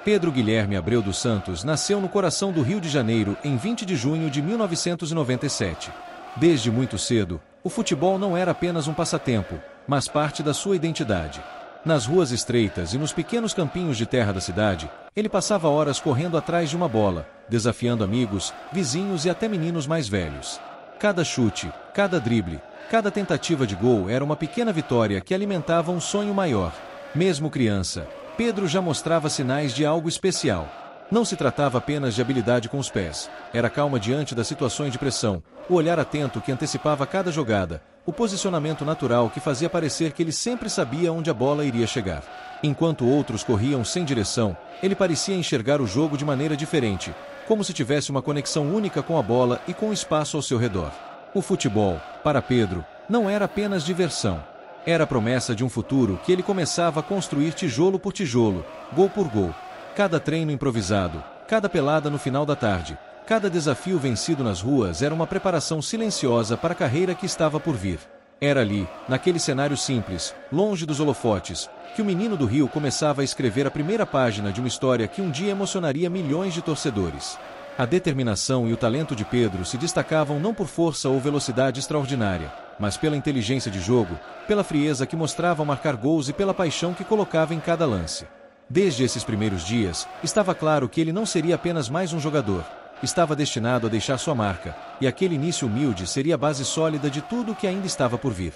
Pedro Guilherme Abreu dos Santos nasceu no coração do Rio de Janeiro em 20 de junho de 1997. Desde muito cedo, o futebol não era apenas um passatempo, mas parte da sua identidade. Nas ruas estreitas e nos pequenos campinhos de terra da cidade, ele passava horas correndo atrás de uma bola, desafiando amigos, vizinhos e até meninos mais velhos. Cada chute, cada drible, cada tentativa de gol era uma pequena vitória que alimentava um sonho maior. Mesmo criança, Pedro já mostrava sinais de algo especial. Não se tratava apenas de habilidade com os pés. Era calma diante das situações de pressão, o olhar atento que antecipava cada jogada, o posicionamento natural que fazia parecer que ele sempre sabia onde a bola iria chegar. Enquanto outros corriam sem direção, ele parecia enxergar o jogo de maneira diferente, como se tivesse uma conexão única com a bola e com o espaço ao seu redor. O futebol, para Pedro, não era apenas diversão. Era a promessa de um futuro que ele começava a construir tijolo por tijolo, gol por gol. Cada treino improvisado, cada pelada no final da tarde, cada desafio vencido nas ruas era uma preparação silenciosa para a carreira que estava por vir. Era ali, naquele cenário simples, longe dos holofotes, que o menino do Rio começava a escrever a primeira página de uma história que um dia emocionaria milhões de torcedores. A determinação e o talento de Pedro se destacavam não por força ou velocidade extraordinária, mas pela inteligência de jogo, pela frieza que mostrava ao marcar gols e pela paixão que colocava em cada lance. Desde esses primeiros dias, estava claro que ele não seria apenas mais um jogador. Estava destinado a deixar sua marca, e aquele início humilde seria a base sólida de tudo o que ainda estava por vir.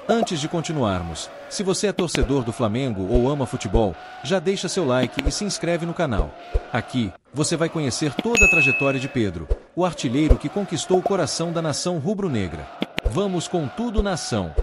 Antes de continuarmos, se você é torcedor do Flamengo ou ama futebol, já deixa seu like e se inscreve no canal. Aqui, você vai conhecer toda a trajetória de Pedro, o artilheiro que conquistou o coração da nação rubro-negra. Vamos com tudo na ação!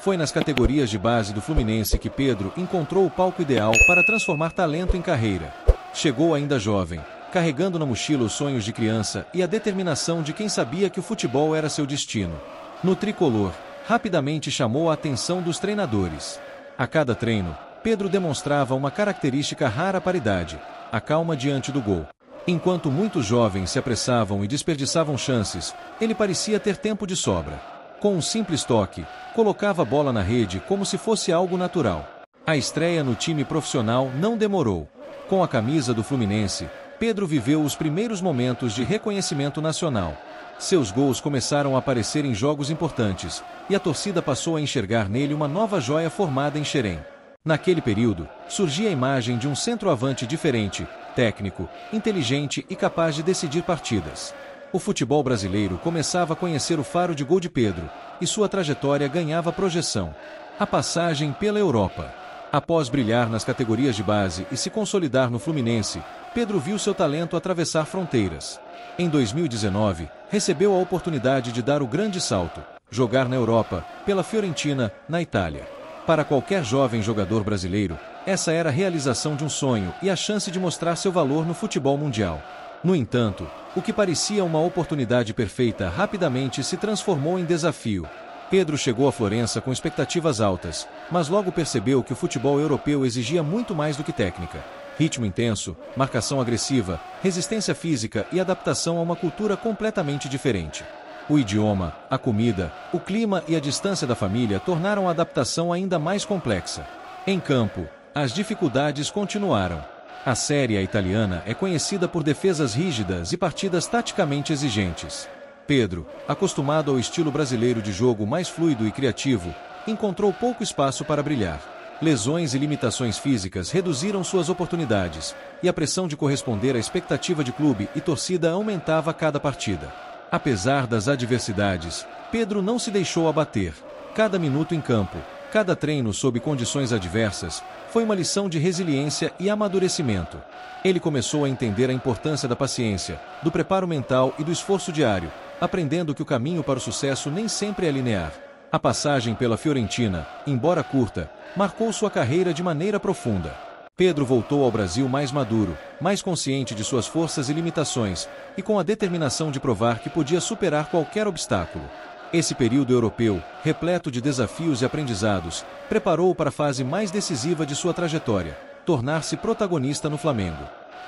Foi nas categorias de base do Fluminense que Pedro encontrou o palco ideal para transformar talento em carreira. Chegou ainda jovem, carregando na mochila os sonhos de criança e a determinação de quem sabia que o futebol era seu destino. No tricolor, rapidamente chamou a atenção dos treinadores. A cada treino, Pedro demonstrava uma característica rara para a idade, a calma diante do gol. Enquanto muitos jovens se apressavam e desperdiçavam chances, ele parecia ter tempo de sobra. Com um simples toque, colocava a bola na rede como se fosse algo natural. A estreia no time profissional não demorou. Com a camisa do Fluminense, Pedro viveu os primeiros momentos de reconhecimento nacional. Seus gols começaram a aparecer em jogos importantes, e a torcida passou a enxergar nele uma nova joia formada em Xerém. Naquele período, surgia a imagem de um centroavante diferente, técnico, inteligente e capaz de decidir partidas. O futebol brasileiro começava a conhecer o faro de gol de Pedro, e sua trajetória ganhava projeção. A passagem pela Europa. Após brilhar nas categorias de base e se consolidar no Fluminense, Pedro viu seu talento atravessar fronteiras. Em 2019, recebeu a oportunidade de dar o grande salto, jogar na Europa, pela Fiorentina, na Itália. Para qualquer jovem jogador brasileiro, essa era a realização de um sonho e a chance de mostrar seu valor no futebol mundial. No entanto, o que parecia uma oportunidade perfeita rapidamente se transformou em desafio. Pedro chegou a Florença com expectativas altas, mas logo percebeu que o futebol europeu exigia muito mais do que técnica. Ritmo intenso, marcação agressiva, resistência física e adaptação a uma cultura completamente diferente. O idioma, a comida, o clima e a distância da família tornaram a adaptação ainda mais complexa. Em campo, as dificuldades continuaram. A Série A italiana é conhecida por defesas rígidas e partidas taticamente exigentes. Pedro, acostumado ao estilo brasileiro de jogo mais fluido e criativo, encontrou pouco espaço para brilhar. Lesões e limitações físicas reduziram suas oportunidades, e a pressão de corresponder à expectativa de clube e torcida aumentava a cada partida. Apesar das adversidades, Pedro não se deixou abater. Cada minuto em campo, cada treino sob condições adversas, foi uma lição de resiliência e amadurecimento. Ele começou a entender a importância da paciência, do preparo mental e do esforço diário, aprendendo que o caminho para o sucesso nem sempre é linear. A passagem pela Fiorentina, embora curta, marcou sua carreira de maneira profunda. Pedro voltou ao Brasil mais maduro, mais consciente de suas forças e limitações, e com a determinação de provar que podia superar qualquer obstáculo. Esse período europeu, repleto de desafios e aprendizados, preparou-o para a fase mais decisiva de sua trajetória, tornar-se protagonista no Flamengo.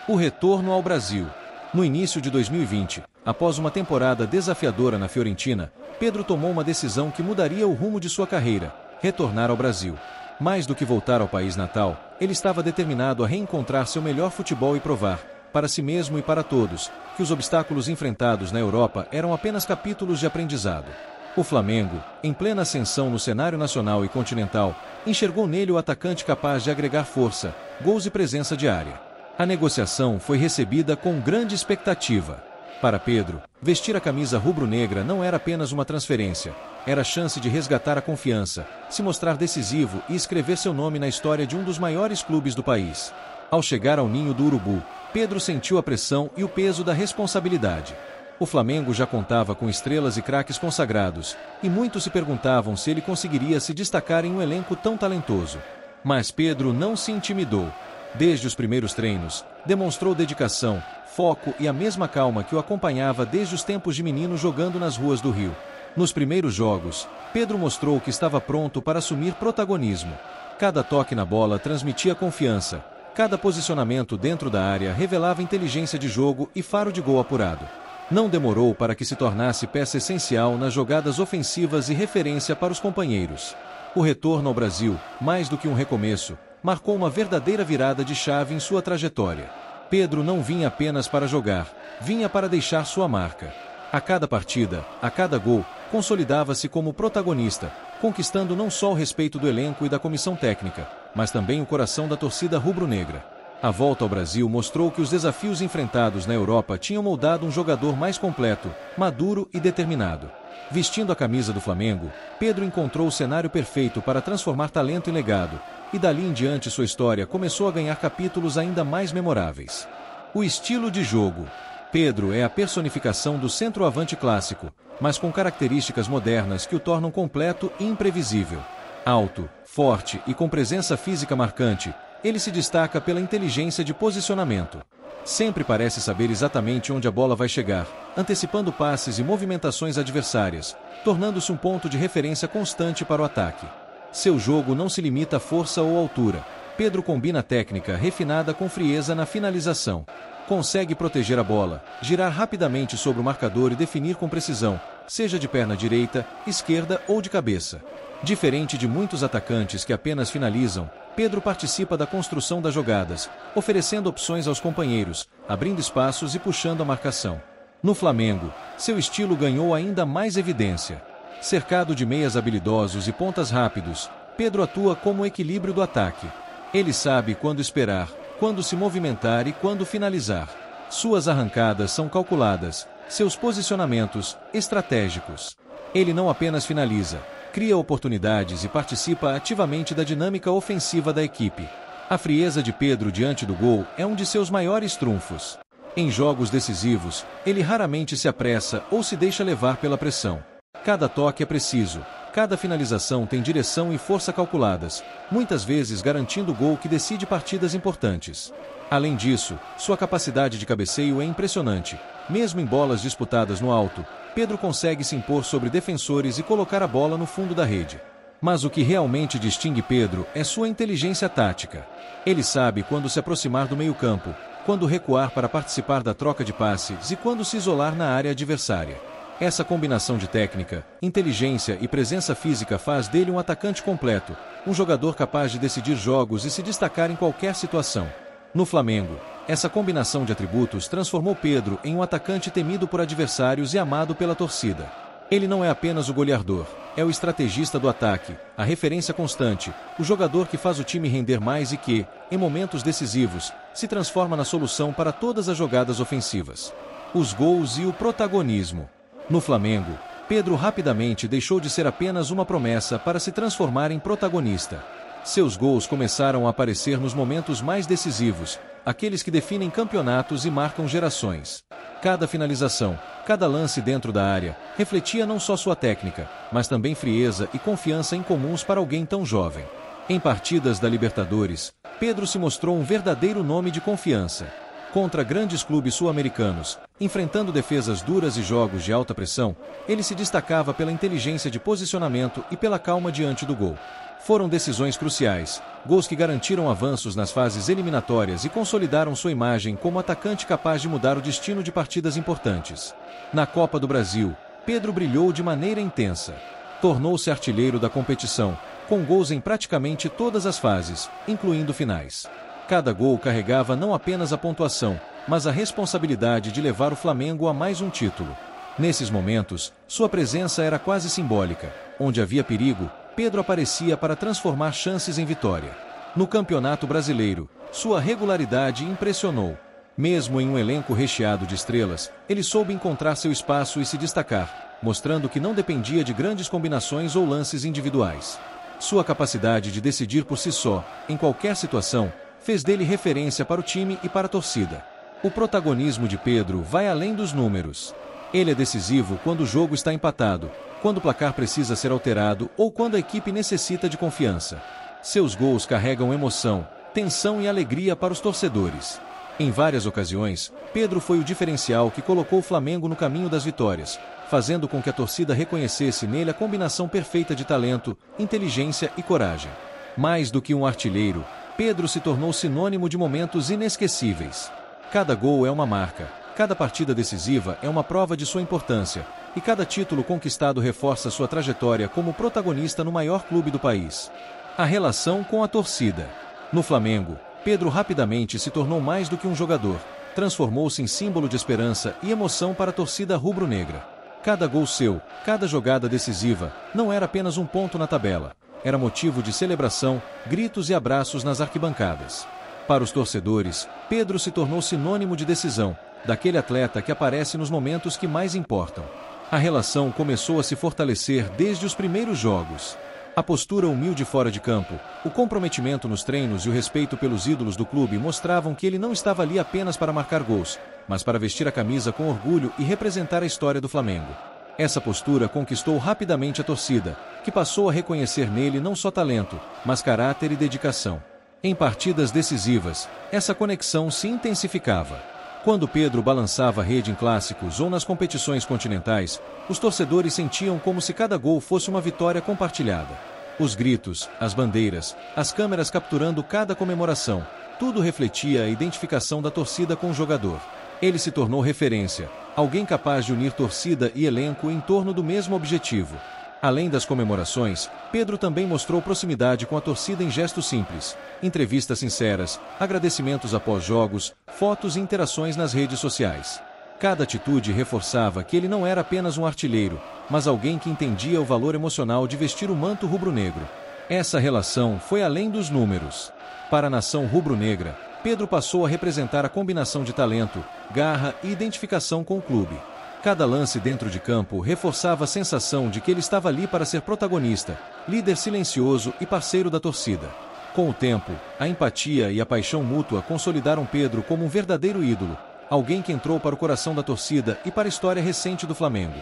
O retorno ao Brasil. No início de 2020, após uma temporada desafiadora na Fiorentina, Pedro tomou uma decisão que mudaria o rumo de sua carreira: retornar ao Brasil. Mais do que voltar ao país natal, ele estava determinado a reencontrar seu melhor futebol e provar, para si mesmo e para todos, que os obstáculos enfrentados na Europa eram apenas capítulos de aprendizado. O Flamengo, em plena ascensão no cenário nacional e continental, enxergou nele o atacante capaz de agregar força, gols e presença de área. A negociação foi recebida com grande expectativa. Para Pedro, vestir a camisa rubro-negra não era apenas uma transferência, era a chance de resgatar a confiança, se mostrar decisivo e escrever seu nome na história de um dos maiores clubes do país. Ao chegar ao ninho do Urubu, Pedro sentiu a pressão e o peso da responsabilidade. O Flamengo já contava com estrelas e craques consagrados, e muitos se perguntavam se ele conseguiria se destacar em um elenco tão talentoso. Mas Pedro não se intimidou. Desde os primeiros treinos, demonstrou dedicação, foco e a mesma calma que o acompanhava desde os tempos de menino jogando nas ruas do Rio. Nos primeiros jogos, Pedro mostrou que estava pronto para assumir protagonismo. Cada toque na bola transmitia confiança, cada posicionamento dentro da área revelava inteligência de jogo e faro de gol apurado. Não demorou para que se tornasse peça essencial nas jogadas ofensivas e referência para os companheiros. O retorno ao Brasil, mais do que um recomeço, marcou uma verdadeira virada de chave em sua trajetória. Pedro não vinha apenas para jogar, vinha para deixar sua marca. A cada partida, a cada gol, consolidava-se como protagonista, conquistando não só o respeito do elenco e da comissão técnica, mas também o coração da torcida rubro-negra. A volta ao Brasil mostrou que os desafios enfrentados na Europa tinham moldado um jogador mais completo, maduro e determinado. Vestindo a camisa do Flamengo, Pedro encontrou o cenário perfeito para transformar talento em legado, e dali em diante sua história começou a ganhar capítulos ainda mais memoráveis. O estilo de jogo. Pedro é a personificação do centroavante clássico, mas com características modernas que o tornam completo e imprevisível. Alto, forte e com presença física marcante, ele se destaca pela inteligência de posicionamento. Sempre parece saber exatamente onde a bola vai chegar, antecipando passes e movimentações adversárias, tornando-se um ponto de referência constante para o ataque. Seu jogo não se limita à força ou altura. Pedro combina técnica refinada com frieza na finalização. Consegue proteger a bola, girar rapidamente sobre o marcador e definir com precisão, seja de perna direita, esquerda ou de cabeça. Diferente de muitos atacantes que apenas finalizam, Pedro participa da construção das jogadas, oferecendo opções aos companheiros, abrindo espaços e puxando a marcação. No Flamengo, seu estilo ganhou ainda mais evidência. Cercado de meias habilidosos e pontas rápidos, Pedro atua como o equilíbrio do ataque. Ele sabe quando esperar, quando se movimentar e quando finalizar. Suas arrancadas são calculadas, seus posicionamentos, estratégicos. Ele não apenas finaliza, cria oportunidades e participa ativamente da dinâmica ofensiva da equipe. A frieza de Pedro diante do gol é um de seus maiores trunfos. Em jogos decisivos, ele raramente se apressa ou se deixa levar pela pressão. Cada toque é preciso, cada finalização tem direção e força calculadas, muitas vezes garantindo o gol que decide partidas importantes. Além disso, sua capacidade de cabeceio é impressionante. Mesmo em bolas disputadas no alto, Pedro consegue se impor sobre defensores e colocar a bola no fundo da rede. Mas o que realmente distingue Pedro é sua inteligência tática. Ele sabe quando se aproximar do meio-campo, quando recuar para participar da troca de passes e quando se isolar na área adversária. Essa combinação de técnica, inteligência e presença física faz dele um atacante completo, um jogador capaz de decidir jogos e se destacar em qualquer situação. No Flamengo, essa combinação de atributos transformou Pedro em um atacante temido por adversários e amado pela torcida. Ele não é apenas o goleador, é o estrategista do ataque, a referência constante, o jogador que faz o time render mais e que, em momentos decisivos, se transforma na solução para todas as jogadas ofensivas. Os gols e o protagonismo. No Flamengo, Pedro rapidamente deixou de ser apenas uma promessa para se transformar em protagonista. Seus gols começaram a aparecer nos momentos mais decisivos, aqueles que definem campeonatos e marcam gerações. Cada finalização, cada lance dentro da área, refletia não só sua técnica, mas também frieza e confiança incomuns para alguém tão jovem. Em partidas da Libertadores, Pedro se mostrou um verdadeiro nome de confiança. Contra grandes clubes sul-americanos, enfrentando defesas duras e jogos de alta pressão, ele se destacava pela inteligência de posicionamento e pela calma diante do gol. Foram decisões cruciais, gols que garantiram avanços nas fases eliminatórias e consolidaram sua imagem como atacante capaz de mudar o destino de partidas importantes. Na Copa do Brasil, Pedro brilhou de maneira intensa. Tornou-se artilheiro da competição, com gols em praticamente todas as fases, incluindo finais. Cada gol carregava não apenas a pontuação, mas a responsabilidade de levar o Flamengo a mais um título. Nesses momentos, sua presença era quase simbólica. Onde havia perigo, Pedro aparecia para transformar chances em vitória. No Campeonato Brasileiro, sua regularidade impressionou. Mesmo em um elenco recheado de estrelas, ele soube encontrar seu espaço e se destacar, mostrando que não dependia de grandes combinações ou lances individuais. Sua capacidade de decidir por si só, em qualquer situação, fez dele referência para o time e para a torcida. O protagonismo de Pedro vai além dos números. Ele é decisivo quando o jogo está empatado, quando o placar precisa ser alterado ou quando a equipe necessita de confiança. Seus gols carregam emoção, tensão e alegria para os torcedores. Em várias ocasiões, Pedro foi o diferencial que colocou o Flamengo no caminho das vitórias, fazendo com que a torcida reconhecesse nele a combinação perfeita de talento, inteligência e coragem. Mais do que um artilheiro, Pedro se tornou sinônimo de momentos inesquecíveis. Cada gol é uma marca, cada partida decisiva é uma prova de sua importância, e cada título conquistado reforça sua trajetória como protagonista no maior clube do país. A relação com a torcida. No Flamengo, Pedro rapidamente se tornou mais do que um jogador, transformou-se em símbolo de esperança e emoção para a torcida rubro-negra. Cada gol seu, cada jogada decisiva, não era apenas um ponto na tabela, era motivo de celebração, gritos e abraços nas arquibancadas. Para os torcedores, Pedro se tornou sinônimo de decisão, daquele atleta que aparece nos momentos que mais importam. A relação começou a se fortalecer desde os primeiros jogos. A postura humilde fora de campo, o comprometimento nos treinos e o respeito pelos ídolos do clube mostravam que ele não estava ali apenas para marcar gols, mas para vestir a camisa com orgulho e representar a história do Flamengo. Essa postura conquistou rapidamente a torcida, que passou a reconhecer nele não só talento, mas caráter e dedicação. Em partidas decisivas, essa conexão se intensificava. Quando Pedro balançava a rede em clássicos ou nas competições continentais, os torcedores sentiam como se cada gol fosse uma vitória compartilhada. Os gritos, as bandeiras, as câmeras capturando cada comemoração, tudo refletia a identificação da torcida com o jogador. Ele se tornou referência, alguém capaz de unir torcida e elenco em torno do mesmo objetivo. Além das comemorações, Pedro também mostrou proximidade com a torcida em gestos simples, entrevistas sinceras, agradecimentos após jogos, fotos e interações nas redes sociais. Cada atitude reforçava que ele não era apenas um artilheiro, mas alguém que entendia o valor emocional de vestir o manto rubro-negro. Essa relação foi além dos números. Para a nação rubro-negra, Pedro passou a representar a combinação de talento, garra e identificação com o clube. Cada lance dentro de campo reforçava a sensação de que ele estava ali para ser protagonista, líder silencioso e parceiro da torcida. Com o tempo, a empatia e a paixão mútua consolidaram Pedro como um verdadeiro ídolo, alguém que entrou para o coração da torcida e para a história recente do Flamengo.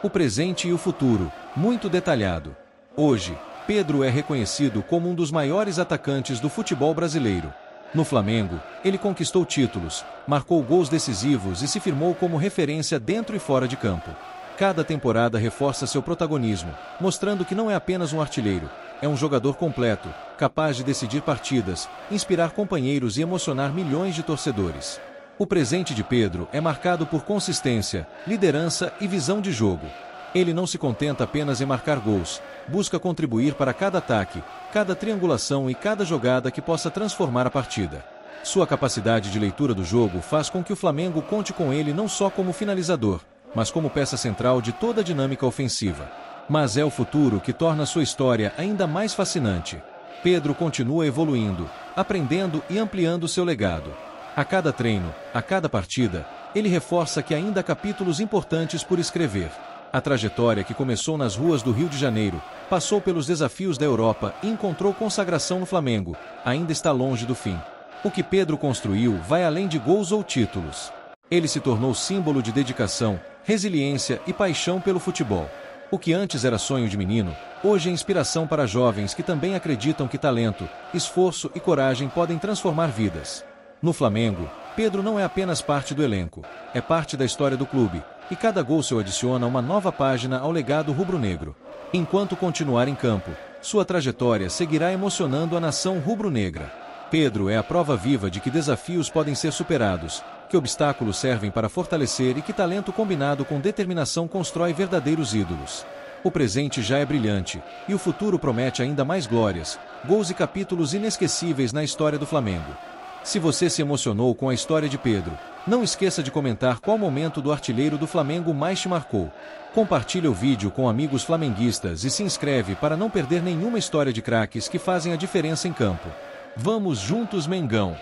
O presente e o futuro, muito detalhado. Hoje, Pedro é reconhecido como um dos maiores atacantes do futebol brasileiro. No Flamengo, ele conquistou títulos, marcou gols decisivos e se firmou como referência dentro e fora de campo. Cada temporada reforça seu protagonismo, mostrando que não é apenas um artilheiro, é um jogador completo, capaz de decidir partidas, inspirar companheiros e emocionar milhões de torcedores. O presente de Pedro é marcado por consistência, liderança e visão de jogo. Ele não se contenta apenas em marcar gols, busca contribuir para cada ataque, cada triangulação e cada jogada que possa transformar a partida. Sua capacidade de leitura do jogo faz com que o Flamengo conte com ele não só como finalizador, mas como peça central de toda a dinâmica ofensiva. Mas é o futuro que torna sua história ainda mais fascinante. Pedro continua evoluindo, aprendendo e ampliando seu legado. A cada treino, a cada partida, ele reforça que ainda há capítulos importantes por escrever. A trajetória que começou nas ruas do Rio de Janeiro, passou pelos desafios da Europa e encontrou consagração no Flamengo, ainda está longe do fim. O que Pedro construiu vai além de gols ou títulos. Ele se tornou símbolo de dedicação, resiliência e paixão pelo futebol. O que antes era sonho de menino, hoje é inspiração para jovens que também acreditam que talento, esforço e coragem podem transformar vidas. No Flamengo, Pedro não é apenas parte do elenco, é parte da história do clube, e cada gol seu adiciona uma nova página ao legado rubro-negro. Enquanto continuar em campo, sua trajetória seguirá emocionando a nação rubro-negra. Pedro é a prova viva de que desafios podem ser superados, que obstáculos servem para fortalecer e que talento combinado com determinação constrói verdadeiros ídolos. O presente já é brilhante, e o futuro promete ainda mais glórias, gols e capítulos inesquecíveis na história do Flamengo. Se você se emocionou com a história de Pedro, não esqueça de comentar qual momento do artilheiro do Flamengo mais te marcou. Compartilhe o vídeo com amigos flamenguistas e se inscreve para não perder nenhuma história de craques que fazem a diferença em campo. Vamos juntos, Mengão!